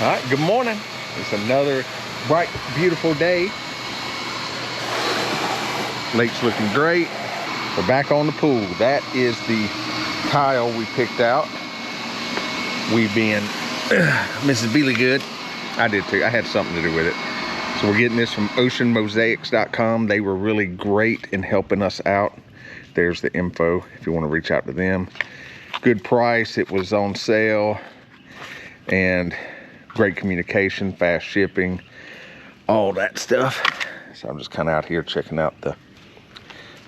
All right, good morning. It's another bright, beautiful day. Lake's looking great. We're back on the pool. That is the tile we picked out. We being Mrs. Beely Good. I did too. I had something to do with it. So we're getting this from oceanmosaics.com. They were really great in helping us out. There's the info if you want to reach out to them. Good price. It was on sale. And great communication, fast shipping, all that stuff. So I'm just kind of out here checking out the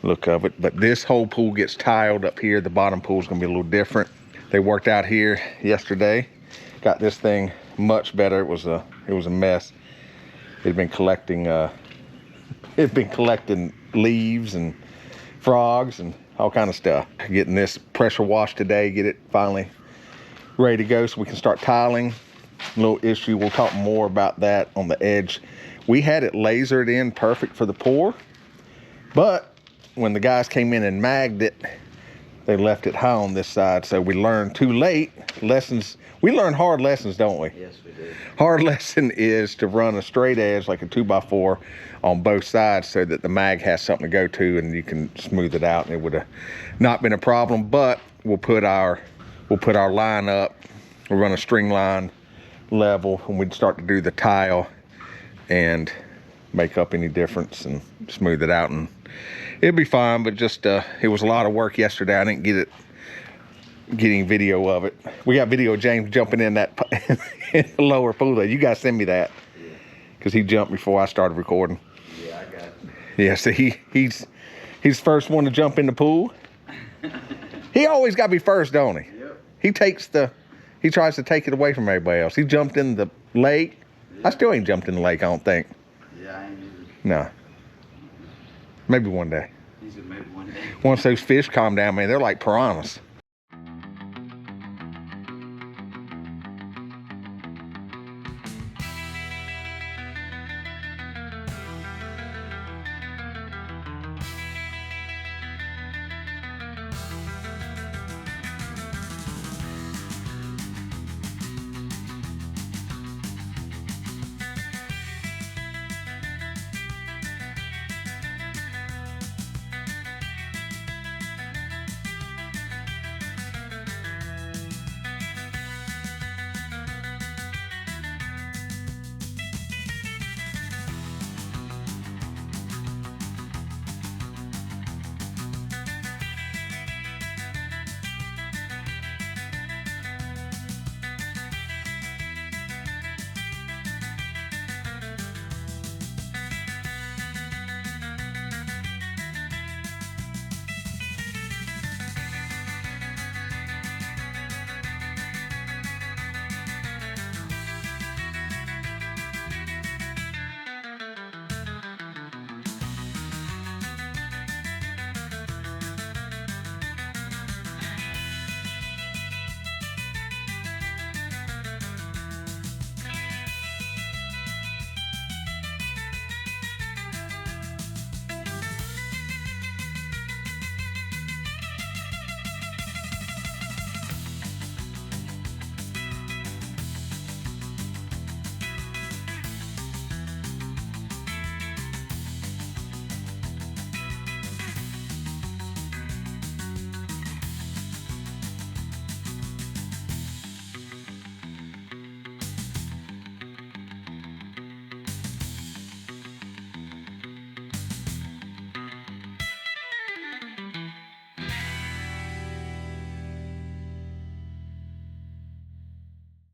look of it. But this whole pool gets tiled up here. The bottom pool is going to be a little different. They worked out here yesterday. Got this thing much better. It was a mess. It'd been collecting leaves and frogs and all kind of stuff. Getting this pressure washed today, get it finally ready to go so we can start tiling. Little issue, we'll talk more about that on the edge. We had it lasered in perfect for the pour, but when the guys came in and magged it, they left it high on this side, so we learned too late lessons. We learn hard lessons, don't we? Yes, we do. Hard lesson is to run a straight edge like a 2x4 on both sides so that the mag has something to go to and you can smooth it out, and it would have not been a problem. But we'll put our line up. We'll run a string line level and we'd start to do the tile and make up any difference and smooth it out, and it'd be fine. But just it was a lot of work yesterday. I didn't get any video of it. We got video of James jumping in that in the lower pool. You guys send me that, because he jumped before I started recording. Yeah, I got it. Yeah, so he's the first one to jump in the pool. He always got to be first, don't he? Yep. He tries to take it away from everybody else. He jumped in the lake. Yeah. I still ain't jumped in the lake, I don't think. Yeah, I ain't either. No. Maybe one day. He said maybe one day. Once those fish calm down, man, they're like piranhas.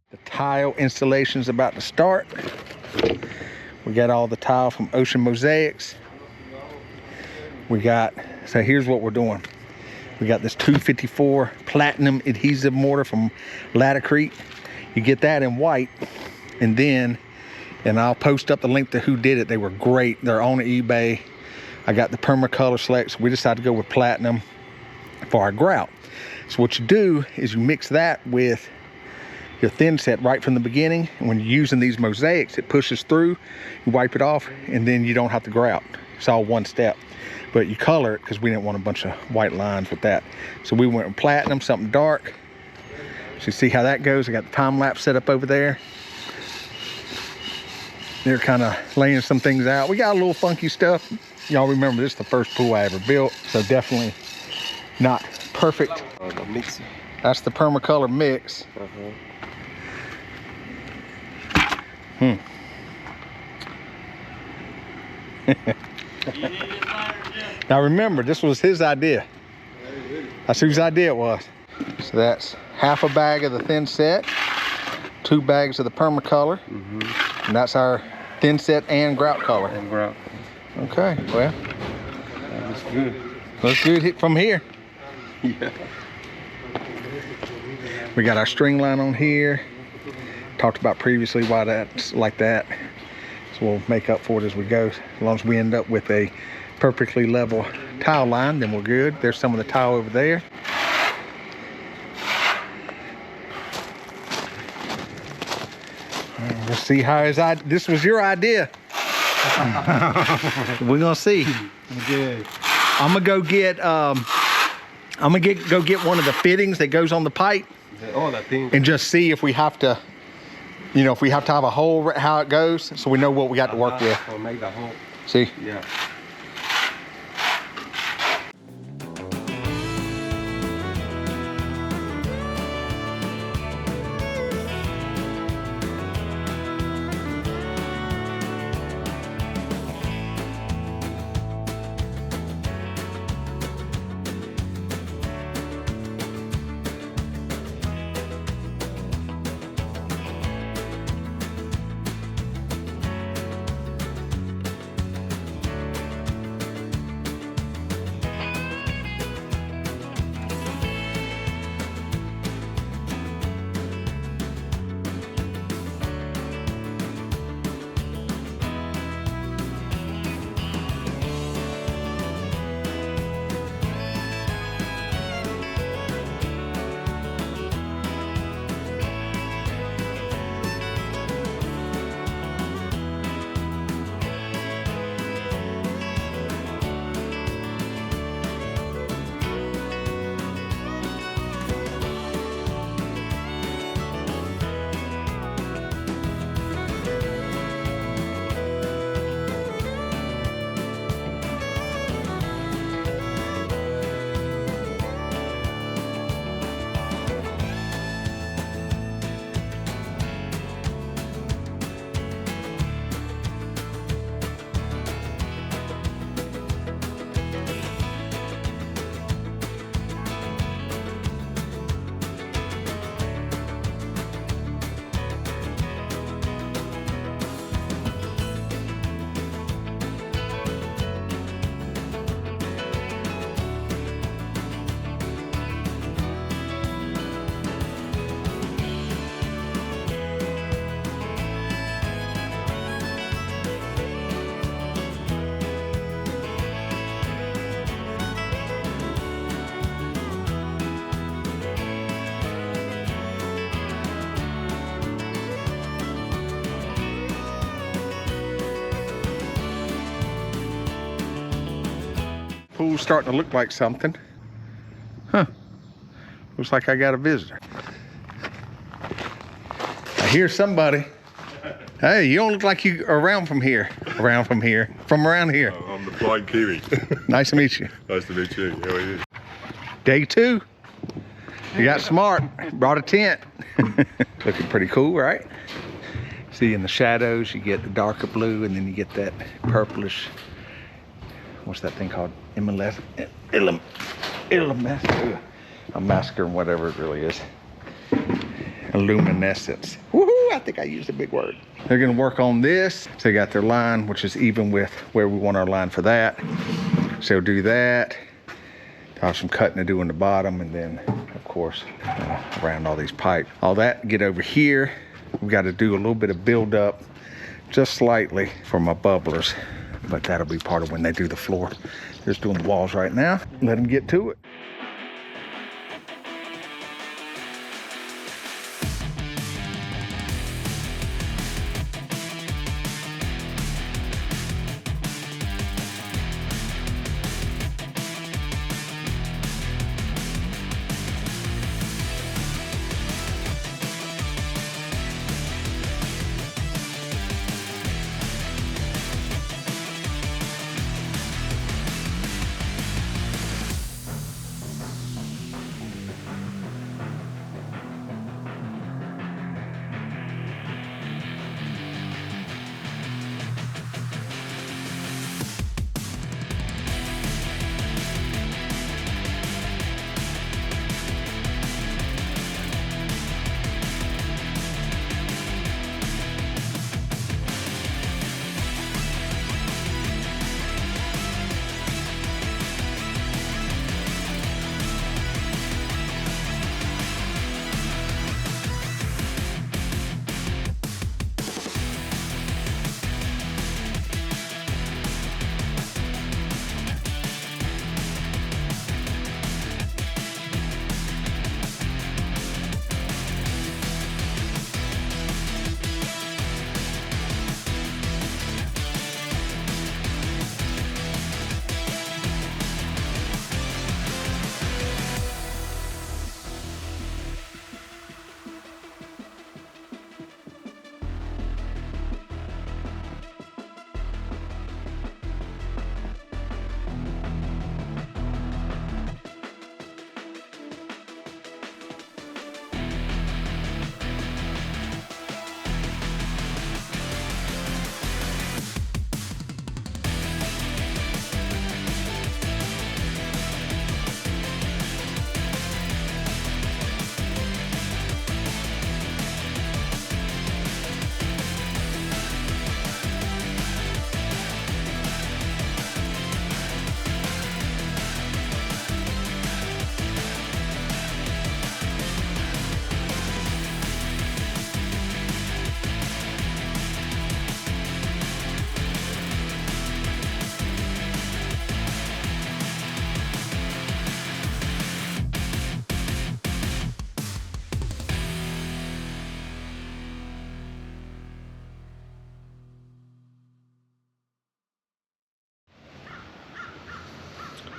The tile installation's about to start. We got all the tile from Ocean Mosaics. So here's what we're doing. We got this 254 platinum adhesive mortar from Latticrete. You get that in white, and I'll post up the link to who did it. They were great. They're on eBay. I got the permacolor select, so we decided to go with platinum for our grout. So what you do is you mix that with your thin set right from the beginning, and when you're using these mosaics, it pushes through. You wipe it off, and then you don't have to grout. It's all one step. But you color it because we didn't want a bunch of white lines with that. So we went with platinum, something dark. So you see how that goes. I got the time lapse set up over there. They're kind of laying some things out. We got a little funky stuff. Y'all remember this is the first pool I ever built, so definitely not perfect. The mixer. That's the permacolor mix. Now remember, this was his idea. That's whose idea it was. So that's half a bag of the thin set, 2 bags of the permacolor, and that's our thin set and grout color. And grout. Okay, well, That looks good. looks good from here. Yeah. We got our string line on here. Talked about previously why that's like that. So we'll make up for it as we go. As long as we end up with a perfectly level tile line, then we're good. There's some of the tile over there. Let's see how this was your idea. We're gonna see. Good. I'm gonna go get go get one of the fittings that goes on the pipe All that thing. and just see if we have to, you know, if we have to have a hole, how it goes, so we know what we got to work with. Or make the hole. See? Yeah. Pool's starting to look like something. Huh. Looks like I got a visitor. I hear somebody. Hey, you don't look like you are around from here. From around here. I'm the Flying Kiwi. Nice to meet you. Nice to meet you. How are you? Day 2. You got smart. Brought a tent. Looking pretty cool, right? See, in the shadows, you get the darker blue, and then you get that purplish. What's that thing called? I'm masking whatever it really is. Luminescence. Woohoo! I think I used a big word. They're gonna work on this. So they got their line, which is even with where we want our line for that. So do that. Have some cutting to do in the bottom, and then of course around all these pipes. All that, get over here. We've got to do a little bit of build up, just slightly, for my bubblers. But that'll be part of when they do the floor. They're just doing the walls right now. Let them get to it.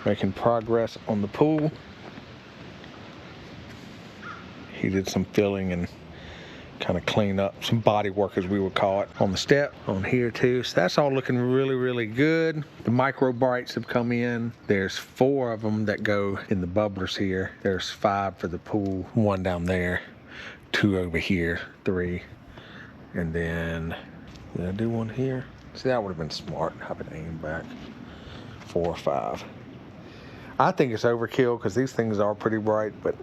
making progress on the pool. He did some filling and kind of clean up, some body work as we would call it, on the step on here too. So that's all looking really, really good. The micro brights have come in. There's 4 of them that go in the bubblers here. There's 5 for the pool, 1 down there, 2 over here, 3. And then, did I do 1 here? See, that would have been smart. Have it aimed back. 4 or 5. I think it's overkill because these things are pretty bright, but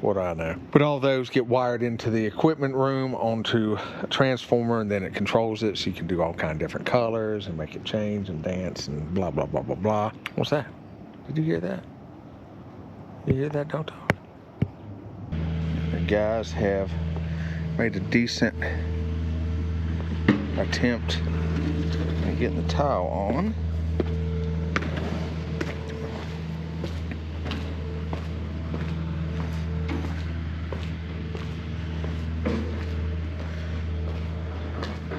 what do I know? But all those get wired into the equipment room onto a transformer, and then it controls it, so you can do all kind of different colors and make it change and dance and blah, blah, blah, blah, blah. What's that? Did you hear that? You hear that, Doto? The guys have made a decent attempt at getting the tile on.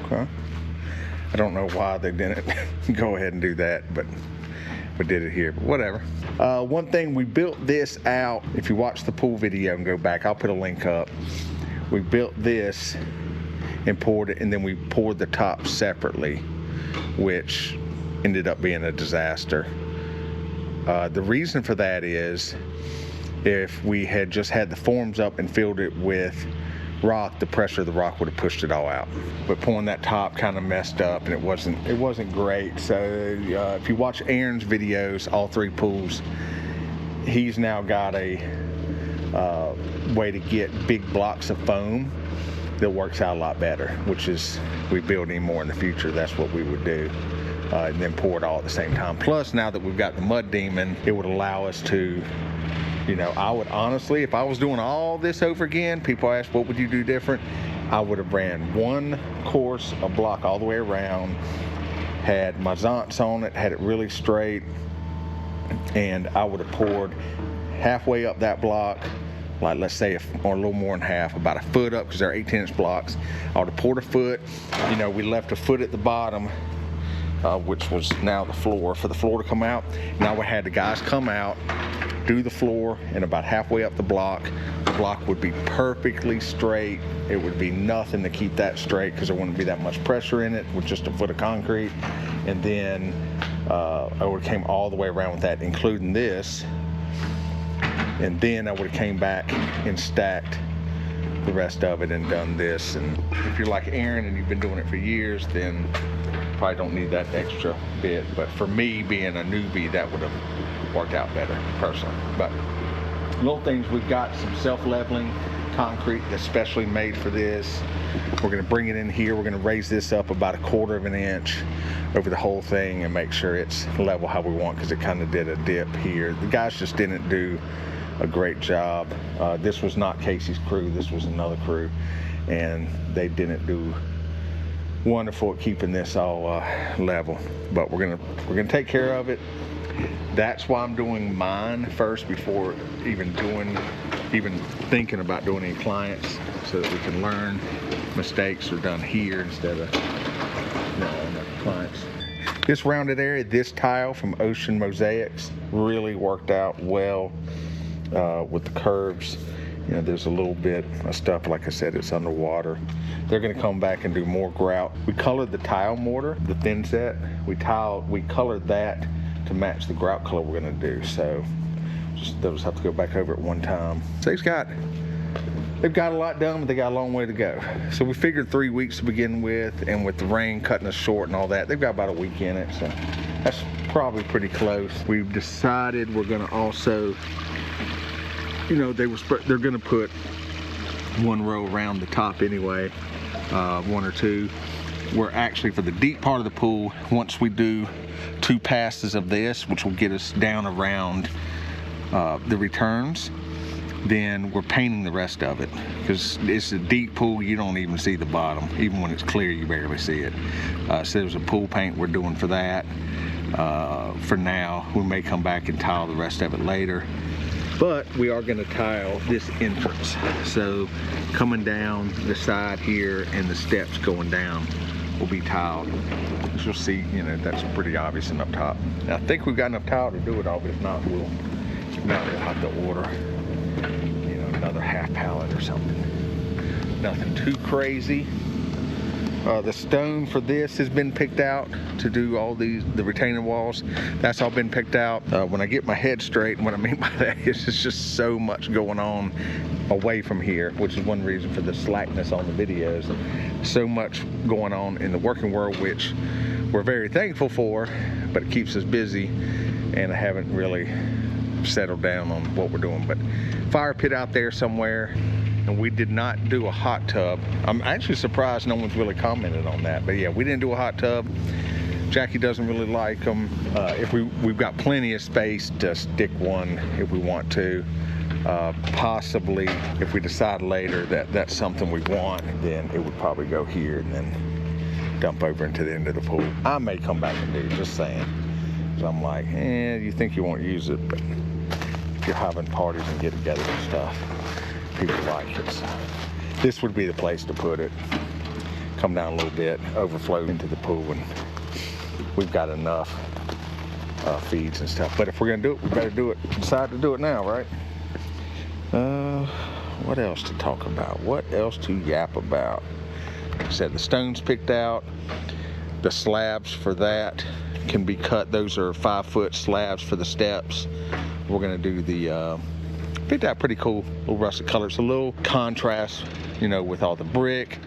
Okay. I don't know why they didn't go ahead and do that, but we did it here, but whatever. One thing, we built this out. If you watch the pool video and go back, I'll put a link up. We built this and poured it, and then we poured the top separately, which ended up being a disaster. The reason for that is if we had just had the forms up and filled it with rock, the pressure of the rock would have pushed it all out. But pouring that top kind of messed up, and it wasn't great. So if you watch Aaron's videos, all 3 pools, he's now got a way to get big blocks of foam that works out a lot better, which is, we build any more in the future, that's what we would do. And then pour it all at the same time. Plus, now that we've got the Mud Demon, it would allow us to, you know, I would honestly, if I was doing all this over again, people ask, what would you do different? I would have ran 1 course, a block all the way around, had my zonts on it, had it really straight, and I would have poured halfway up that block, like let's say, or a little more than half, about 1 foot up, because they're 18-inch blocks. I would have poured 1 foot. You know, we left 1 foot at the bottom, which was now the floor, for the floor to come out. Now we had the guys come out, do the floor, and about halfway up the block would be perfectly straight. It would be nothing to keep that straight because there wouldn't be that much pressure in it with just 1 foot of concrete. And then I would have came all the way around with that, including this. And then I would have came back and stacked the rest of it and done this. And if you're like Aaron and you've been doing it for years, then probably don't need that extra bit. But for me, being a newbie, that would have worked out better personally. But little things, we've got some self-leveling concrete that's specially made for this. We're going to bring it in here. We're going to raise this up about 1/4 of an inch over the whole thing and make sure it's level how we want, because it kind of did a dip here. The guys just didn't do a great job. This was not Casey's crew, this was another crew, and they didn't do wonderful at keeping this all level. But we're gonna take care of it. That's why I'm doing mine first before even thinking about doing any clients, so that we can learn mistakes are done here instead of, you know, on the clients. This rounded area, this tile from Ocean Mosaics really worked out well with the curves. You know, there's a little bit of stuff, like I said, it's underwater. They're gonna come back and do more grout. We colored the tile mortar, the thin set. We colored that to match the grout color we're gonna do. So they'll just have to go back over it one time. So they've got a lot done, but they got a long way to go. So we figured 3 weeks to begin with, and with the rain cutting us short and all that, they've got about a week in it. So that's probably pretty close. We've decided we're gonna also, you know, they're gonna put 1 row around the top anyway, 1 or 2. We're actually, for the deep part of the pool, once we do 2 passes of this, which will get us down around the returns, then we're painting the rest of it, because it's a deep pool. You don't even see the bottom. Even when it's clear, you barely see it. So there's a pool paint we're doing for that. For now, we may come back and tile the rest of it later. But we are going to tile this entrance. So coming down the side here and the steps going down, will be tiled. As you'll see, you know, that's pretty obvious and up top. Now, I think we've got enough tile to do it all, but if not, we'll have to order, you know, another half pallet or something. Nothing too crazy. The stone for this has been picked out to do all the retaining walls. That's all been picked out. When I get my head straight, what I mean by that is it's just so much going on away from here, which is one reason for the slackness on the videos. So much going on in the working world, which we're very thankful for, but it keeps us busy, and I haven't really settled down on what we're doing. But fire pit out there somewhere. And we did not do a hot tub. I'm actually surprised no one's really commented on that. But yeah, we didn't do a hot tub. Jackie doesn't really like them. If we've got plenty of space to stick one if we want to. Possibly, if we decide later that that's something we want, then it would probably go here and then dump over into the end of the pool. I may come back and do it, just saying. So I'm like, you think you won't use it, but if you're having parties and get together and stuff, people like it. So this would be the place to put it. Come down a little bit, overflow into the pool, and we've got enough feeds and stuff. But if we're gonna do it, we better do it. Decide to do it now, right? What else to talk about? What else to yap about? Like I said, the stone's picked out. The slabs for that can be cut. Those are 5-foot slabs for the steps. We're gonna do the picked out pretty cool little rustic color. It's a little contrast, you know, with all the brick.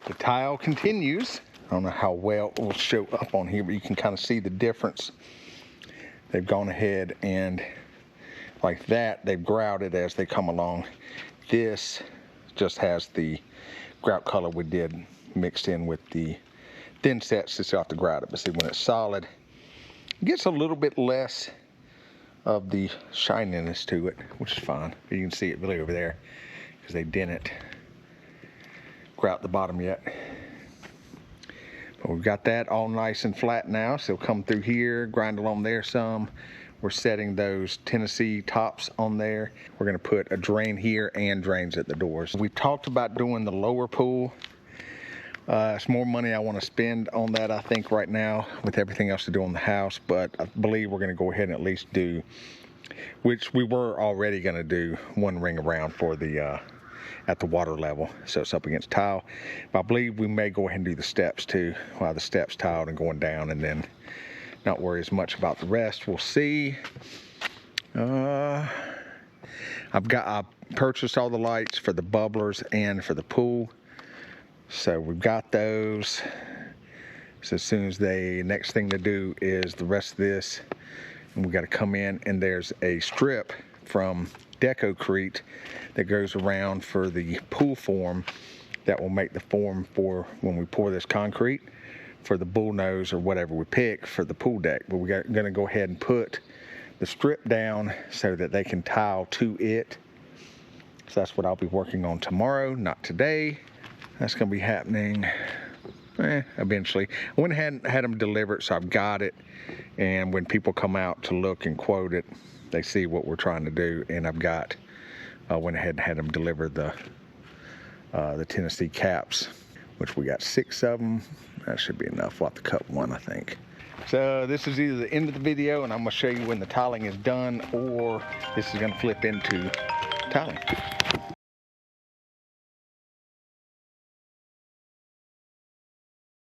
The tile continues. I don't know how well it will show up on here, but you can kind of see the difference. They've gone ahead and like that, they've grouted as they come along. This just has the grout color we did mixed in with the thin sets to have to grout it. But see, when it's solid, it gets a little bit less of the shininess to it, which is fine. You can see it really over there because they didn't grout the bottom yet. But we've got that all nice and flat now, so come through here, grind along there some. We're setting those Tennessee tops on there. We're gonna put a drain here and drains at the doors. We've talked about doing the lower pool. It's more money I want to spend on that, I think, right now with everything else to do on the house, but I believe we're gonna go ahead and at least do, which we were already gonna do, one ring around for the at the water level, so it's up against tile. But I believe we may go ahead and do the steps too, while the steps tiled and going down, and then not worry as much about the rest. We'll see. I purchased all the lights for the bubblers and for the pool, so we've got those. So as soon as next thing to do is the rest of this, and we got to come in, and there's a strip from Decocrete that goes around for the pool form that will make the form for when we pour this concrete for the bullnose or whatever we pick for the pool deck. But we're going to go ahead and put the strip down so that they can tile to it. So that's what I'll be working on tomorrow, not today. That's going to be happening eventually. I went ahead and had them delivered, so I've got it. And when people come out to look and quote it, they see what we're trying to do. And I went ahead and had them deliver the Tennessee caps, which we got 6 of them. That should be enough. We'll have to cut one, I think. So this is either the end of the video, and I'm going to show you when the tiling is done, or this is going to flip into tiling.